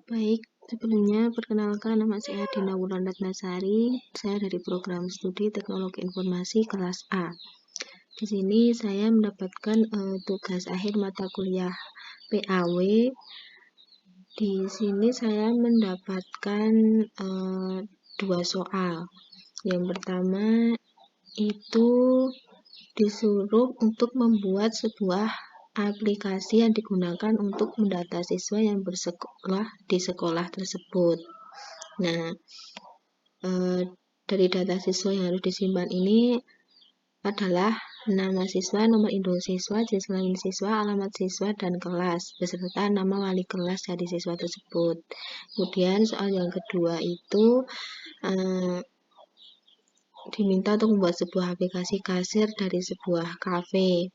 Baik, sebelumnya perkenalkan nama saya Dina Wulandratnasari. Saya dari program studi Teknologi Informasi kelas A. Di sini saya mendapatkan tugas akhir mata kuliah PAW. Di sini saya mendapatkan 2 soal. Yang pertama itu disuruh untuk membuat sebuah aplikasi yang digunakan untuk mendata siswa yang bersekolah di sekolah tersebut. Nah, dari data siswa yang harus disimpan ini adalah nama siswa, nomor induk siswa, jenis kelamin siswa, alamat siswa, dan kelas, beserta nama wali kelas dari siswa tersebut. Kemudian soal yang kedua itu diminta untuk membuat sebuah aplikasi kasir dari sebuah kafe.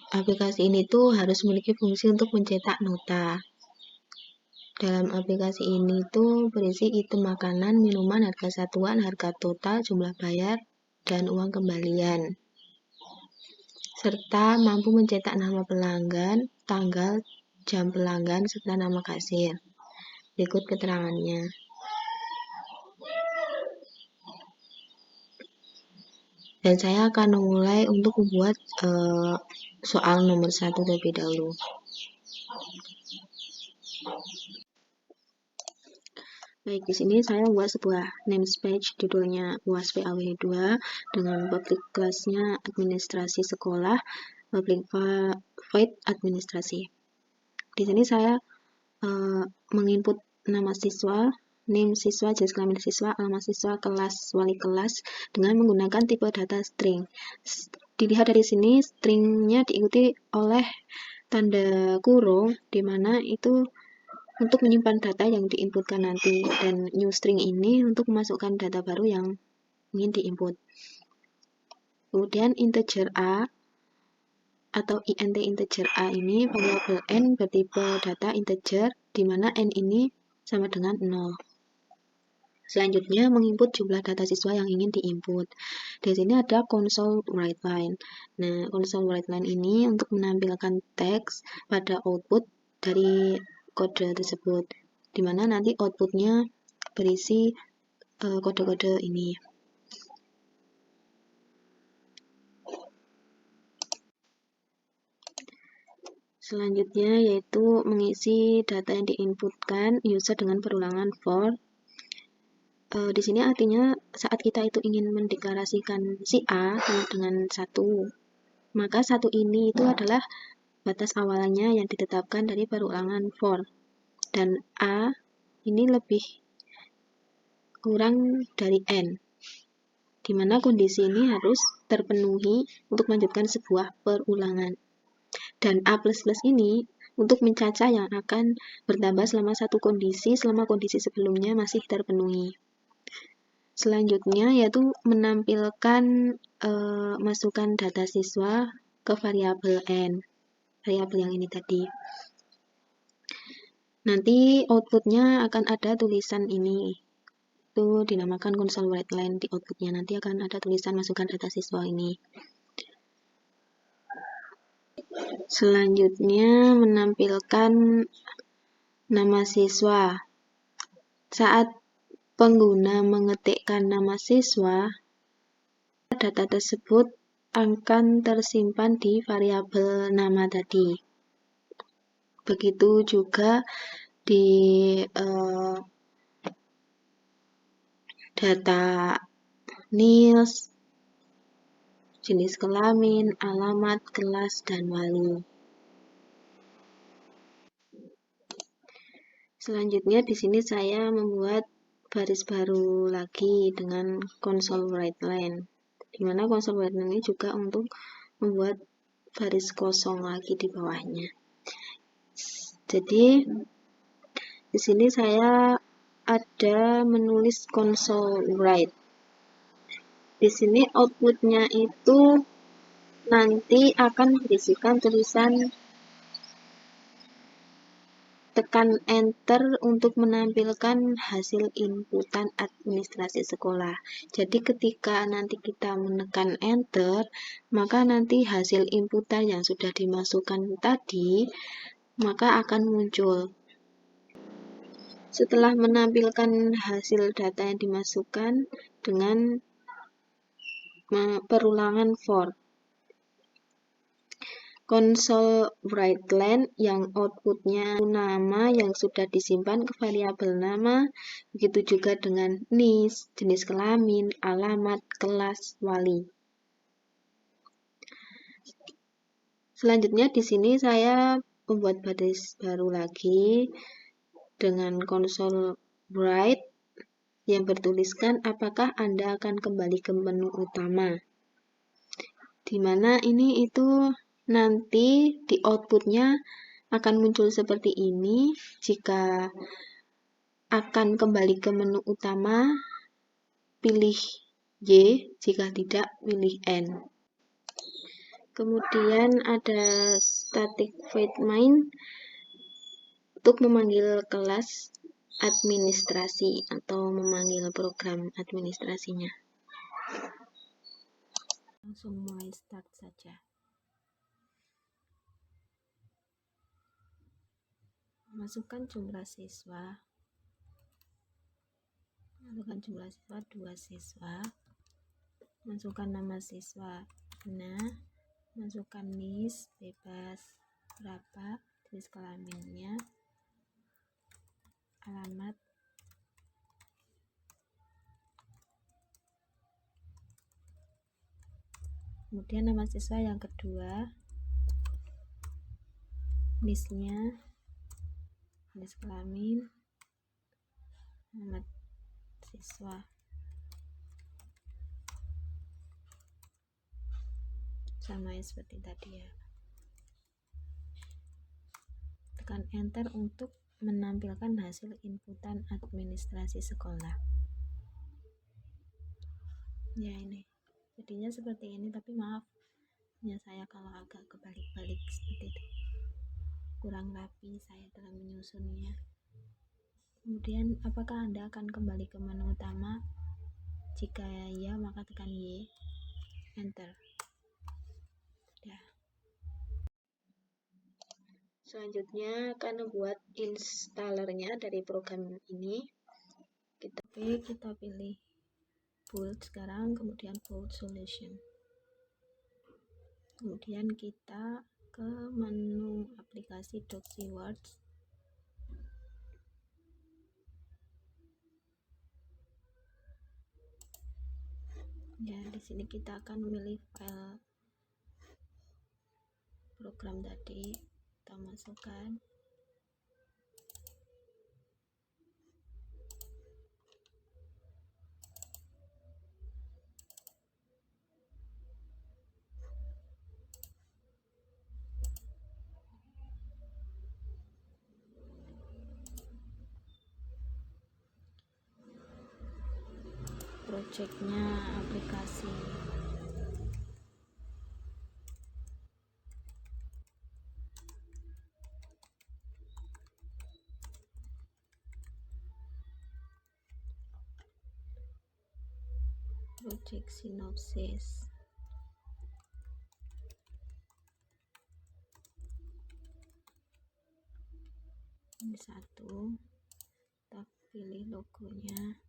Aplikasi ini tuh harus memiliki fungsi untuk mencetak nota. Dalam aplikasi ini tuh berisi item makanan, minuman, harga satuan, harga total, jumlah bayar, dan uang kembalian. Serta mampu mencetak nama pelanggan, tanggal, jam pelanggan, serta nama kasir. Berikut keterangannya. Dan saya akan memulai untuk membuat soal nomor 1 terlebih dahulu. Baik, di sini saya membuat sebuah namespace judulnya UAS PAW 2 dengan public class-nya administrasi sekolah, public void administrasi. Di sini saya menginput nama siswa, name siswa, jenis kelamin siswa, alamat siswa, kelas, wali kelas dengan menggunakan tipe data string. Dilihat dari sini stringnya diikuti oleh tanda kurung di mana itu untuk menyimpan data yang diinputkan nanti, dan new string ini untuk memasukkan data baru yang ingin diinput. Kemudian integer A atau int integer A ini variabel n bertipe data integer di mana n ini sama dengan 0. Selanjutnya menginput jumlah data siswa yang ingin diinput. Di sini ada console write line. Nah, console write line ini untuk menampilkan teks pada output dari kode tersebut, di mana nanti outputnya berisi kode-kode ini. Selanjutnya yaitu mengisi data yang diinputkan user dengan perulangan for. Di sini artinya saat kita itu ingin mendeklarasikan si A dengan 1, maka 1 ini itu adalah batas awalnya yang ditetapkan dari perulangan for, dan A ini lebih kurang dari N, di mana kondisi ini harus terpenuhi untuk melanjutkan sebuah perulangan. Dan A++ ini untuk mencacah yang akan bertambah selama satu kondisi, selama kondisi sebelumnya masih terpenuhi. Selanjutnya yaitu menampilkan masukan data siswa ke variabel N, variabel yang ini tadi. Nanti outputnya akan ada tulisan ini, itu dinamakan console write line. Di outputnya nanti akan ada tulisan masukkan data siswa ini. Selanjutnya menampilkan nama siswa. Saat pengguna mengetikkan nama siswa, data tersebut akan tersimpan di variabel nama tadi. Begitu juga di data NILS, jenis kelamin, alamat, kelas, dan wali. Selanjutnya di sini saya membuat baris baru lagi dengan console write line, di mana console write line ini juga untuk membuat baris kosong lagi di bawahnya. Jadi di sini saya ada menulis console write. Di sini outputnya itu nanti akan berisikan tulisan tekan enter untuk menampilkan hasil inputan administrasi sekolah. Jadi ketika nanti kita menekan enter, maka nanti hasil inputan yang sudah dimasukkan tadi maka akan muncul. Setelah menampilkan hasil data yang dimasukkan dengan perulangan for. Konsol Brightline yang outputnya nama yang sudah disimpan ke variabel nama, begitu juga dengan NIS, jenis kelamin, alamat, kelas, wali. Selanjutnya di sini saya membuat baris baru lagi dengan konsol Bright yang bertuliskan apakah Anda akan kembali ke menu utama. Dimana ini itu nanti di outputnya akan muncul seperti ini. Jika akan kembali ke menu utama, pilih Y, jika tidak, pilih N. Kemudian ada static void main untuk memanggil kelas administrasi atau memanggil program administrasinya. Langsung mulai start saja. Masukkan jumlah siswa. Masukkan jumlah siswa 2 siswa. Masukkan nama siswa Ina. Masukkan NIS bebas berapa, jenis kelaminnya, alamat, kemudian nama siswa yang kedua, NIS-nya, jenis kelamin, alamat siswa, sama seperti tadi ya. Tekan enter untuk menampilkan hasil inputan administrasi sekolah. Ya, ini jadinya seperti ini, tapi maaf ya saya kalau agak kebalik-balik seperti itu, kurang rapi saya dalam menyusunnya. Kemudian apakah Anda akan kembali ke menu utama? Jika ya, maka tekan Y, enter. Ya. Selanjutnya akan membuat installernya dari program ini. Kita pilih build sekarang, kemudian build solution. Kemudian kita ke menu aplikasi DocsWorks. Ya, di sini kita akan memilih file program tadi, kita masukkan. Projectnya aplikasi project synopsis. Ini satu, kita pilih logonya.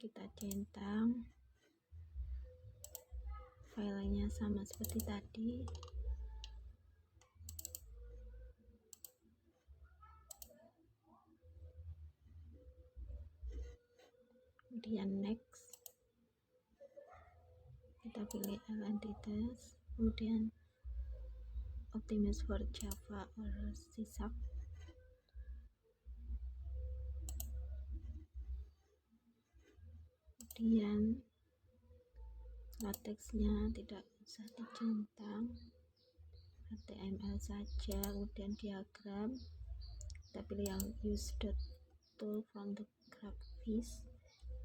Kita centang, filenya sama seperti tadi. Kemudian next, kita pilih entities, kemudian optimize for Java or C#. Kemudian lateksnya tidak usah dicentang, HTML saja. Kemudian diagram, kita pilih yang use dot tool from the graph views,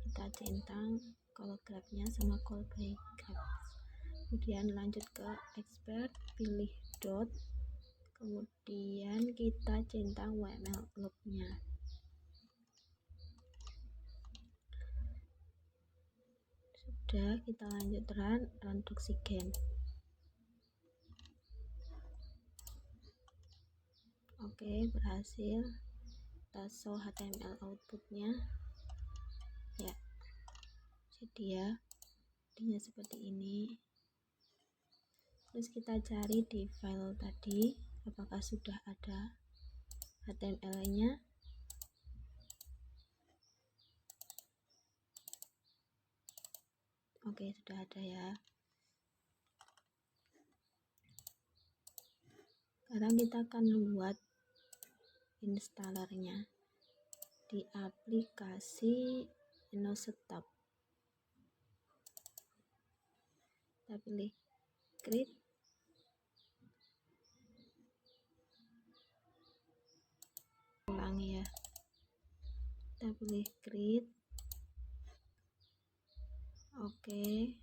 kita centang kalau grafnya sama call by graph. Kemudian lanjut ke expert, pilih dot, kemudian kita centang UML loop-nya. Udah, kita lanjut run Proxygen. Oke, berhasil. Kita show HTML outputnya ya. Jadi ya, jadinya seperti ini. Terus kita cari di file tadi apakah sudah ada HTML-nya. Oke, sudah ada ya. Sekarang kita akan buat installernya di aplikasi InnoSetUp. Kita pilih create, ulangi ya, kita pilih create. Oke,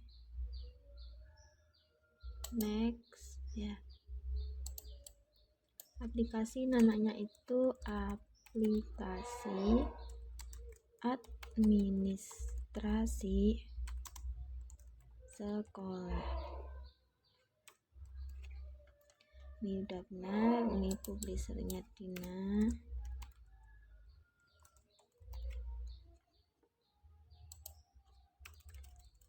next ya. Aplikasi namanya itu aplikasi administrasi sekolah. Ini udah benar, ini publishernya Dina.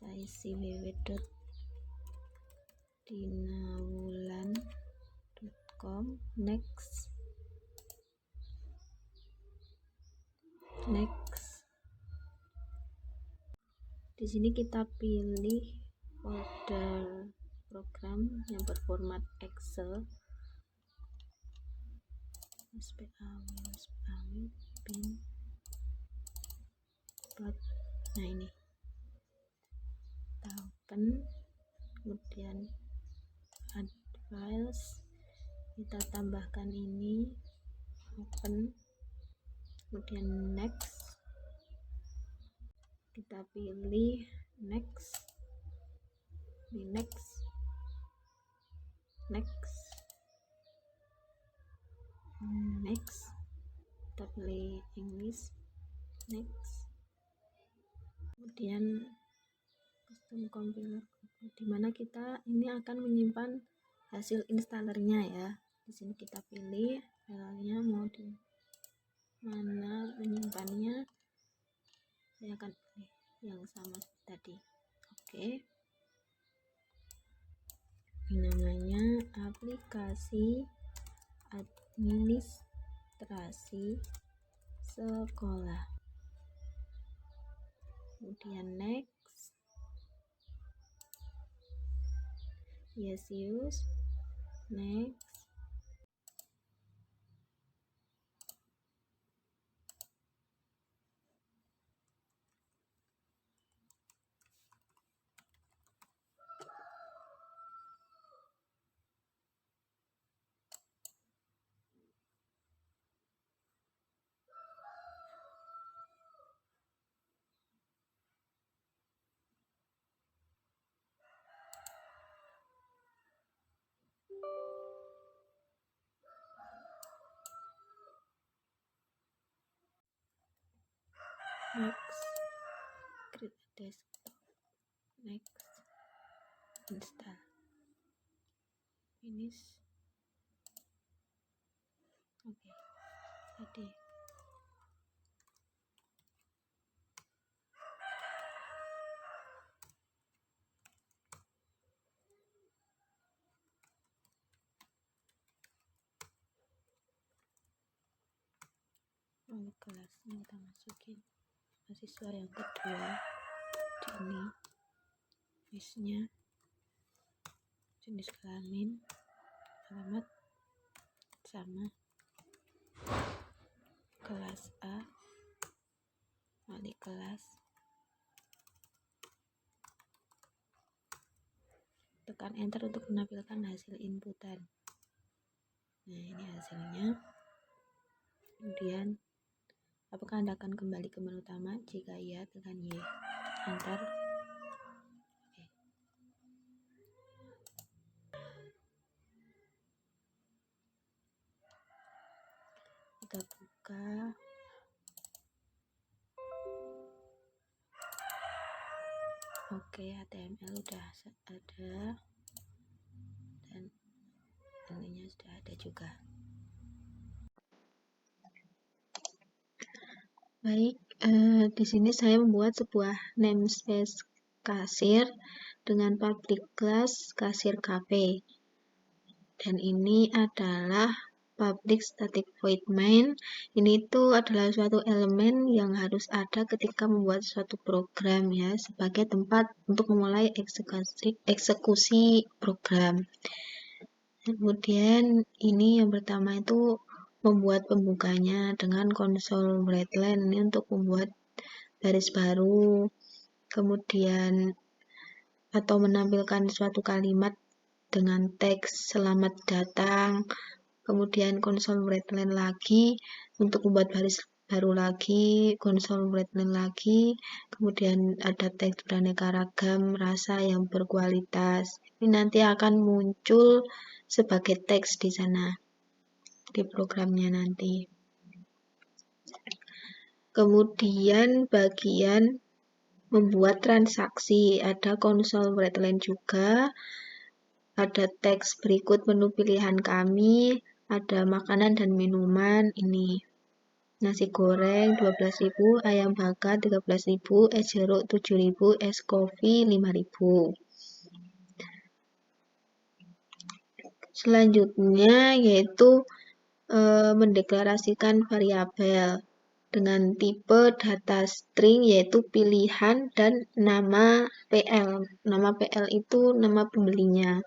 Kita isi www.dinawulan.com. Next. Di sini kita pilih folder program yang berformat Excel. bin. Nah ini. Kita open, kemudian add files, kita tambahkan ini, open, kemudian next, kita pilih next, di next, kita pilih English, next, kemudian custom compiler, dimana kita ini akan menyimpan hasil installernya ya. Di sini kita pilih filenya mau di mana menyimpannya. Saya akan pilih yang sama seperti tadi. Oke. Ini namanya aplikasi administrasi sekolah. Kemudian next. Yes, use. Next. Next, create a desktop. Next, install, finish. Oke, jadi lalu kelasnya kita masukin mahasiswa yang kedua di ini, bisnya, jenis kelamin, alamat sama, kelas A, wali kelas, tekan enter untuk menampilkan hasil inputan. Nah ini hasilnya. Kemudian apakah Anda akan kembali ke menu utama? Jika iya, tekan Y. Enter. Oke. Kita buka. Oke, HTML udah ada dan ininya sudah ada juga. Baik, di sini saya membuat sebuah namespace kasir dengan public class kasir cafe. Dan ini adalah public static void main. Ini tuh adalah suatu elemen yang harus ada ketika membuat suatu program ya, sebagai tempat untuk memulai eksekusi program. Kemudian ini yang pertama itu membuat pembukanya dengan konsol writeline ini untuk membuat baris baru, kemudian atau menampilkan suatu kalimat dengan teks selamat datang, kemudian konsol writeline lagi untuk membuat baris baru lagi, konsol writeline lagi, kemudian ada teks beraneka ragam rasa yang berkualitas. Ini nanti akan muncul sebagai teks di sana di programnya nanti. Kemudian bagian membuat transaksi, ada konsol writeline juga, ada teks berikut menu pilihan kami, ada makanan dan minuman, ini nasi goreng 12.000, ayam bakar 13.000, es jeruk 7.000, es kopi 5.000. Selanjutnya yaitu mendeklarasikan variabel dengan tipe data string yaitu pilihan dan nama PL. Nama PL itu nama pembelinya.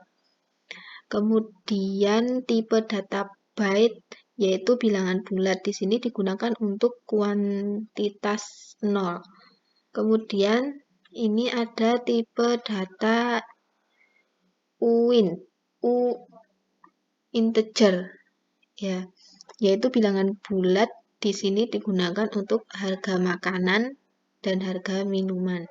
Kemudian tipe data byte yaitu bilangan bulat. Di sini digunakan untuk kuantitas 0. Kemudian ini ada tipe data uint, integer ya, yaitu bilangan bulat. Di sini digunakan untuk harga makanan dan harga minuman.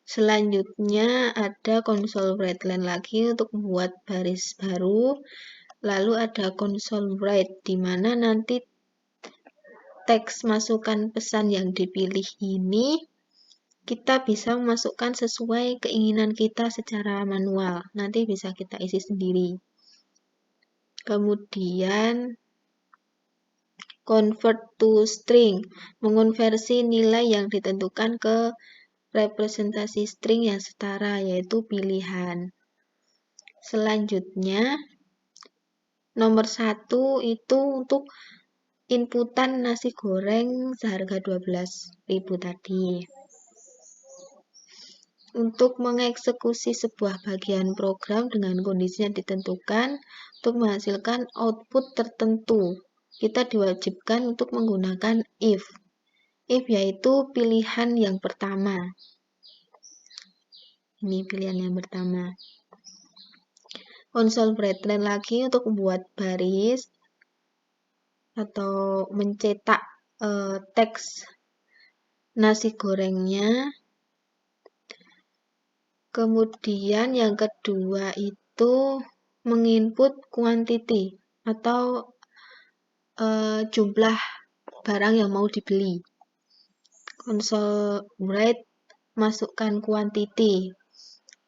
Selanjutnya ada konsol writeline lagi untuk membuat baris baru. Lalu ada konsol write di mana nanti teks masukan pesan yang dipilih ini kita bisa memasukkan sesuai keinginan kita secara manual. Nanti bisa kita isi sendiri. Kemudian convert to string, mengonversi nilai yang ditentukan ke representasi string yang setara, yaitu pilihan. Selanjutnya, nomor 1 itu untuk inputan nasi goreng seharga 12.000 tadi. Untuk mengeksekusi sebuah bagian program dengan kondisi yang ditentukan, untuk menghasilkan output tertentu, kita diwajibkan untuk menggunakan if. If yaitu pilihan yang pertama. Ini pilihan yang pertama. Konsol writeline lagi untuk membuat baris atau mencetak teks nasi gorengnya. Kemudian yang kedua itu menginput quantity atau jumlah barang yang mau dibeli. Konsol write masukkan quantity.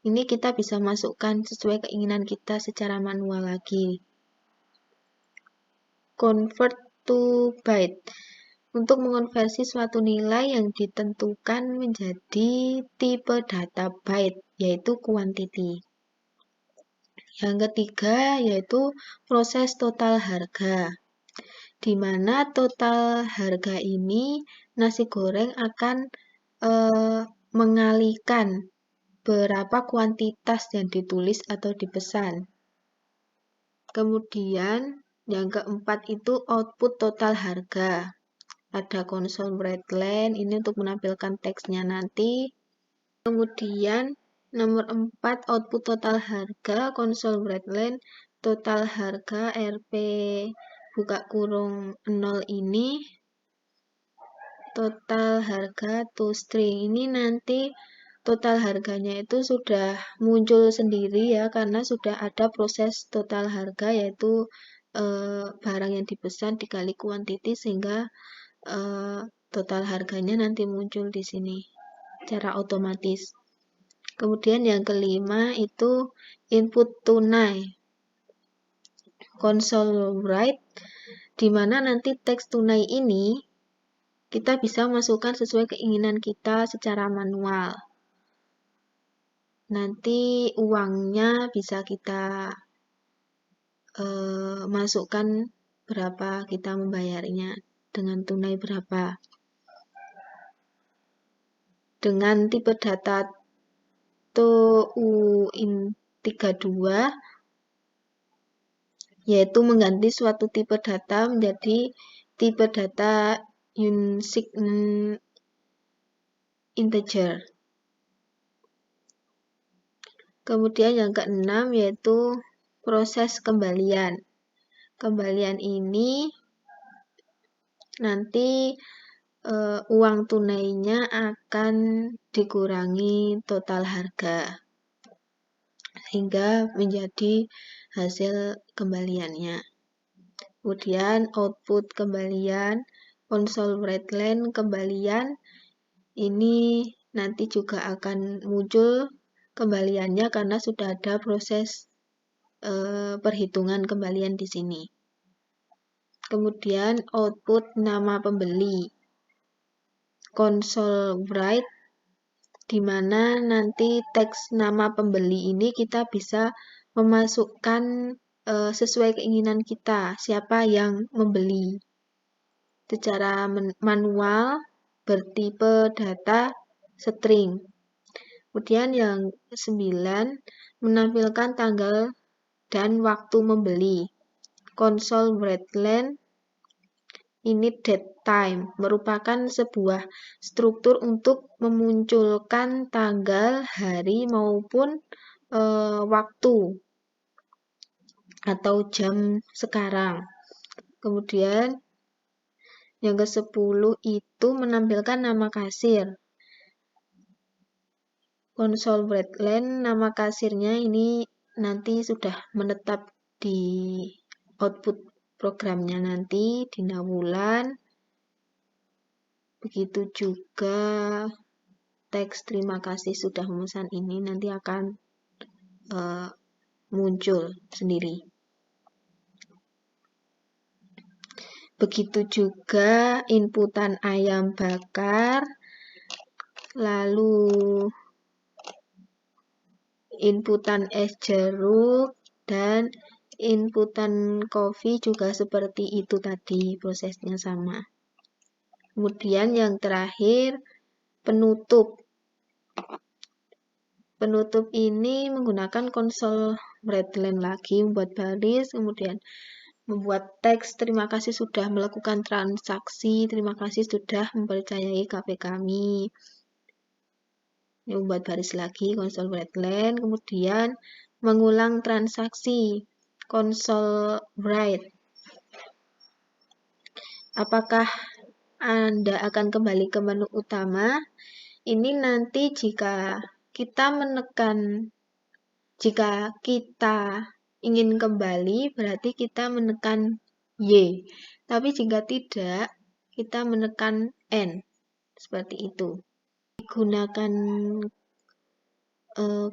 Ini kita bisa masukkan sesuai keinginan kita secara manual lagi. Convert to byte. Untuk mengonversi suatu nilai yang ditentukan menjadi tipe data byte, yaitu quantity. Yang ketiga yaitu proses total harga, di mana total harga ini nasi goreng akan mengalihkan berapa kuantitas yang ditulis atau dipesan. Kemudian yang keempat itu output total harga. Ada konsol writeline, ini untuk menampilkan teksnya nanti. Kemudian nomor 4 output total harga, konsol writeline, total harga RP buka kurung 0 ini. Total harga toString ini nanti total harganya itu sudah muncul sendiri ya, karena sudah ada proses total harga yaitu barang yang dipesan dikali kuantiti sehingga total harganya nanti muncul di sini. secara otomatis. Kemudian yang kelima itu input tunai, console write, di mana nanti teks tunai ini kita bisa masukkan sesuai keinginan kita secara manual. Nanti uangnya bisa kita masukkan berapa kita membayarnya, dengan tunai berapa. Dengan tipe data TOUIN32, yaitu mengganti suatu tipe data menjadi tipe data unsigned integer. Kemudian yang keenam yaitu proses kembalian. Kembalian ini nanti uang tunainya akan dikurangi total harga sehingga menjadi hasil kembaliannya. Kemudian output kembalian, console write line kembalian ini nanti juga akan muncul kembaliannya karena sudah ada proses perhitungan kembalian di sini. Kemudian output nama pembeli, console write, di mana nanti teks nama pembeli ini kita bisa memasukkan sesuai keinginan kita, siapa yang membeli. Secara manual bertipe data string. Kemudian yang 9, menampilkan tanggal dan waktu membeli. Console write line ini date time, merupakan sebuah struktur untuk memunculkan tanggal, hari maupun waktu atau jam sekarang. Kemudian yang ke-10 itu menampilkan nama kasir. Console write line nama kasirnya ini nanti sudah menetap di output programnya nanti di bulan. Begitu juga teks terima kasih sudah memesan ini nanti akan muncul sendiri. Begitu juga inputan ayam bakar, lalu inputan es jeruk, dan inputan kopi juga seperti itu tadi, prosesnya sama. Kemudian yang terakhir, penutup. Penutup ini menggunakan console write line lagi, membuat baris, kemudian membuat teks, terima kasih sudah melakukan transaksi, terima kasih sudah mempercayai KP kami. Ini membuat baris lagi, console write line, kemudian mengulang transaksi, console write. Apakah Anda akan kembali ke menu utama? Ini nanti jika kita ingin kembali, berarti kita menekan Y. Tapi jika tidak, kita menekan N. Seperti itu. Gunakan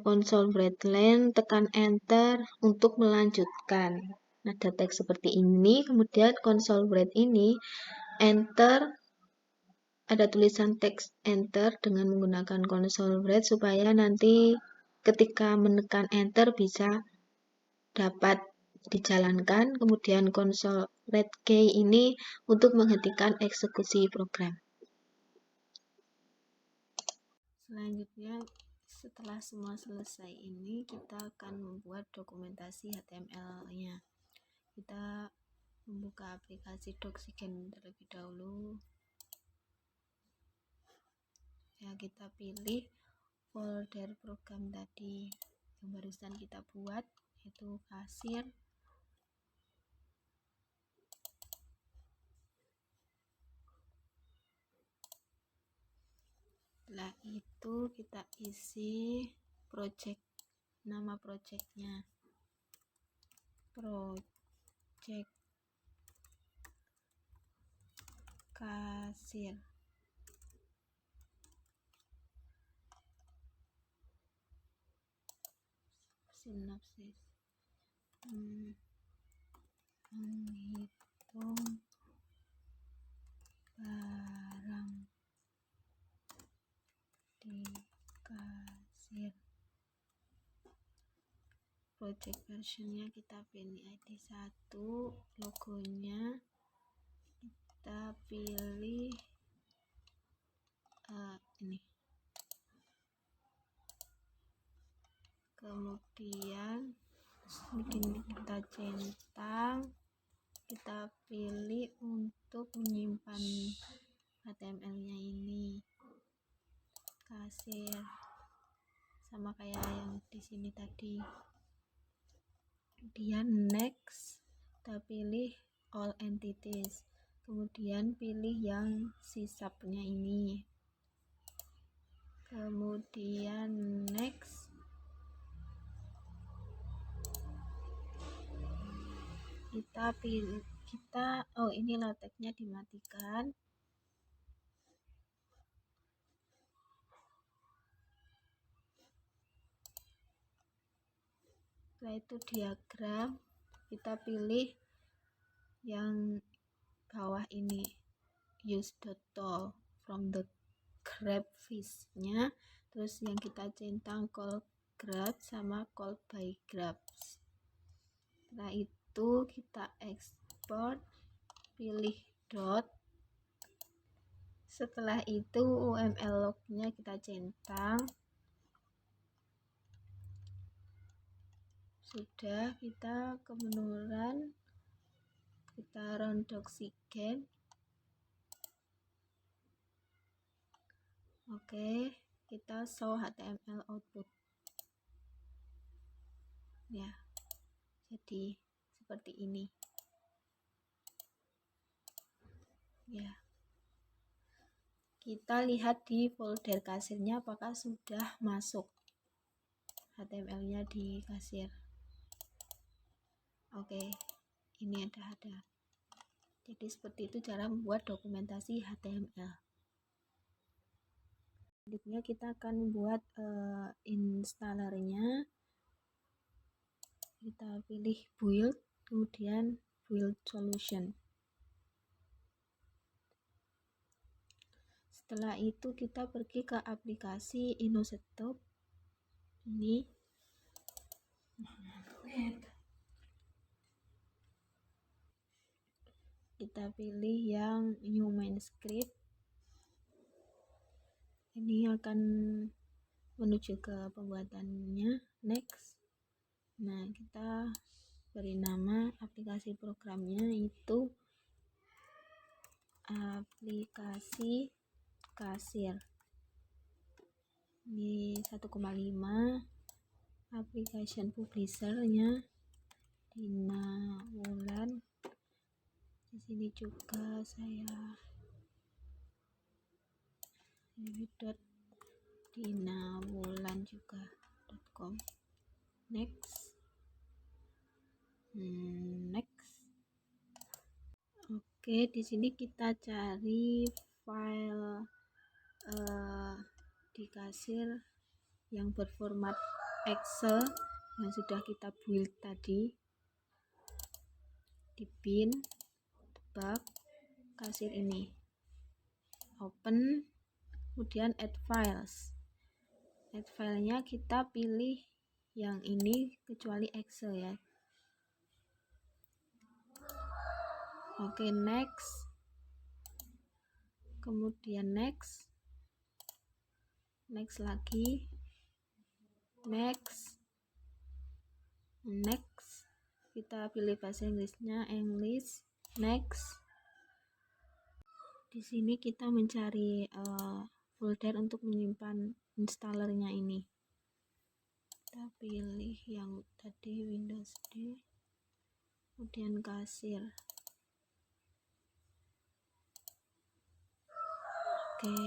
console write line, tekan enter untuk melanjutkan. Ada teks seperti ini, kemudian console write ini, enter, ada tulisan teks enter dengan menggunakan console write supaya nanti ketika menekan enter bisa dapat dijalankan. Kemudian console write key ini untuk menghentikan eksekusi program. Selanjutnya, setelah semua selesai ini, kita akan membuat dokumentasi HTML-nya. Kita membuka aplikasi Doxygen terlebih dahulu. Ya, kita pilih folder program tadi yang barusan kita buat, yaitu kasir. Setelah itu kita isi nama projectnya, project kasir. sinopsis. Menghitung barang di kasir. Project versionnya kita pilih ID 1, logonya kita pilih ini. Kemudian begini kita centang, kita pilih untuk menyimpan HTML-nya ini kasir, sama kayak yang di sini tadi. Kemudian next, kita pilih all entities, kemudian pilih yang sisapnya ini, kemudian next, kita pilih ini lateknya dimatikan. Setelah itu diagram, kita pilih yang bawah ini, use the tool from the grab fish-nya, terus yang kita centang call grab sama call by grabs. Setelah itu kita export, pilih dot. Setelah itu UML log-nya kita centang. Sudah, kita ke menu run, kita run Doxygen. Oke, kita show HTML output. Ya, jadi seperti ini. Ya, kita lihat di folder kasirnya apakah sudah masuk HTML-nya di kasir. Oke, ini ada. Jadi seperti itu cara membuat dokumentasi HTML. Selanjutnya kita akan buat installernya. Kita pilih build, kemudian build solution. Setelah itu kita pergi ke aplikasi InnoSetup. Ini kita pilih yang new main script. Ini akan menuju ke pembuatannya. Next. Nah, kita beri nama aplikasi programnya itu aplikasi kasir. Ini 1,5. Application publisher-nya Dina Wulan. Di sini juga saya dinawulan juga.com. Next. Oke, di sini kita cari file di kasir yang berformat Excel yang sudah kita build tadi. Di bin, tebak, kasir ini. Open, kemudian add files. Add filenya kita pilih yang ini kecuali Excel ya. Oke, next. Kemudian next lagi, next, kita pilih bahasa Inggrisnya English, next. Di sini kita mencari folder untuk menyimpan installernya ini. Kita pilih yang tadi Windows D, kemudian kasir. Oke.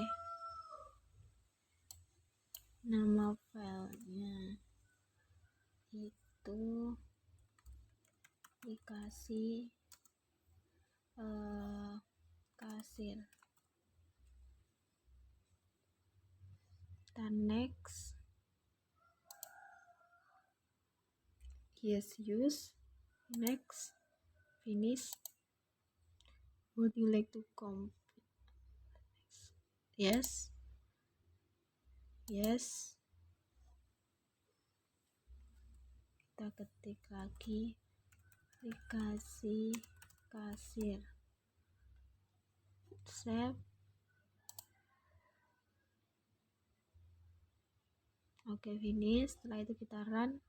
Nama filenya itu aplikasi kasir. Dan next. Yes, use. Next. Finish. Would you like to come? Yes. Yes. Kita ketik lagi aplikasi kasir. Save. Oke, finish. Setelah itu kita run.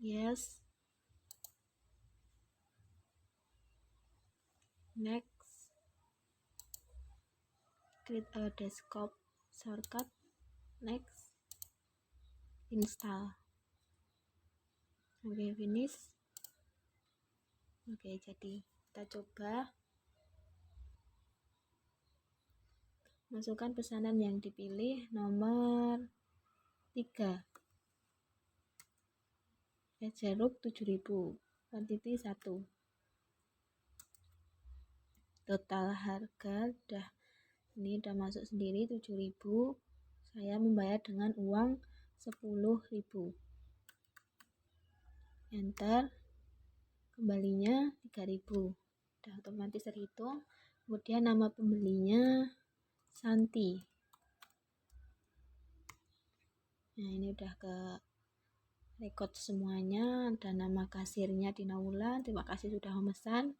Yes. Next. Create a desktop shortcut. Next. Install. Oke, finish. Oke, jadi kita coba masukkan pesanan yang dipilih nomor 3. Es jeruk 7.000, kuantiti 1. Total harga ini udah masuk sendiri 7.000. Saya membayar dengan uang 10.000. Enter. Kembalinya 3.000. Udah otomatis terhitung. Kemudian nama pembelinya Santi. Nah, ini udah ke record semuanya, ada nama kasirnya Dina Wulan. Terima kasih sudah memesan.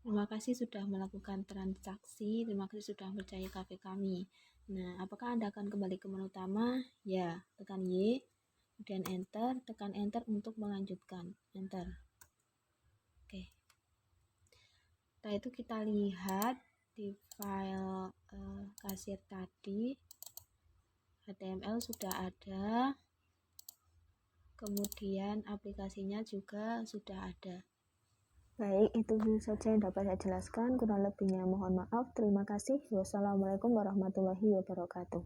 Terima kasih sudah melakukan transaksi. Terima kasih sudah percaya kafe kami. Nah, apakah Anda akan kembali ke menu utama? Ya, tekan Y, kemudian enter, tekan enter untuk melanjutkan. Enter. Oke. Setelah itu kita lihat di file kasir tadi, HTML sudah ada. Kemudian aplikasinya juga sudah ada. Baik, itu saja yang dapat saya jelaskan. Kurang lebihnya mohon maaf. Terima kasih. Wassalamualaikum warahmatullahi wabarakatuh.